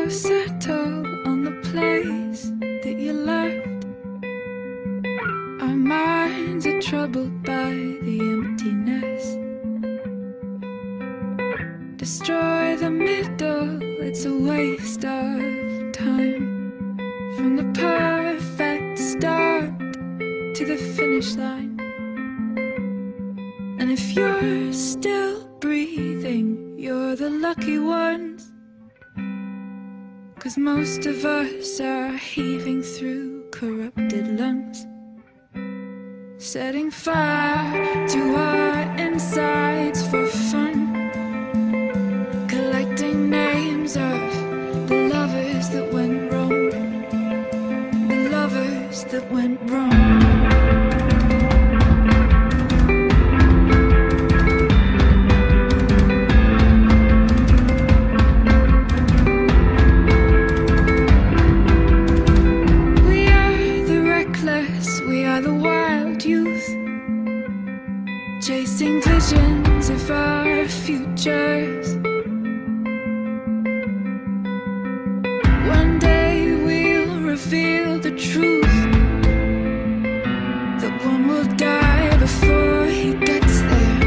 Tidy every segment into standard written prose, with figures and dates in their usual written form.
so settled on the place that you left. Our minds are troubled by the emptiness. Destroy the middle, it's a waste of time. From the perfect start to the finish line. And if you're still breathing, you're the lucky ones. 'Cause most of us are heaving through corrupted lungs, setting fire to our insides for fun, collecting names of the lovers that went wrong, the lovers that went wrong. Chasing visions of our futures. One day we'll reveal the truth, that one will die before he gets there.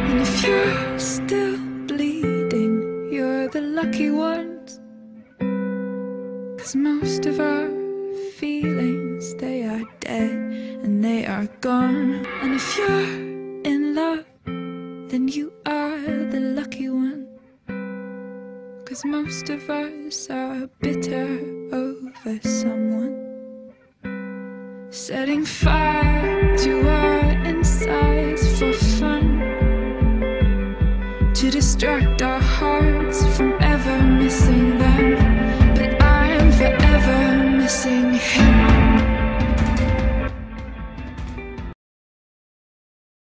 And if you're still bleeding, you're the lucky ones. 'Cause most of our feelings, they are dead and they are gone. And if you're in love, then you are the lucky one. 'Cause most of us are bitter over someone, setting fire to our insides for fun, to distract our hearts from ever missing them.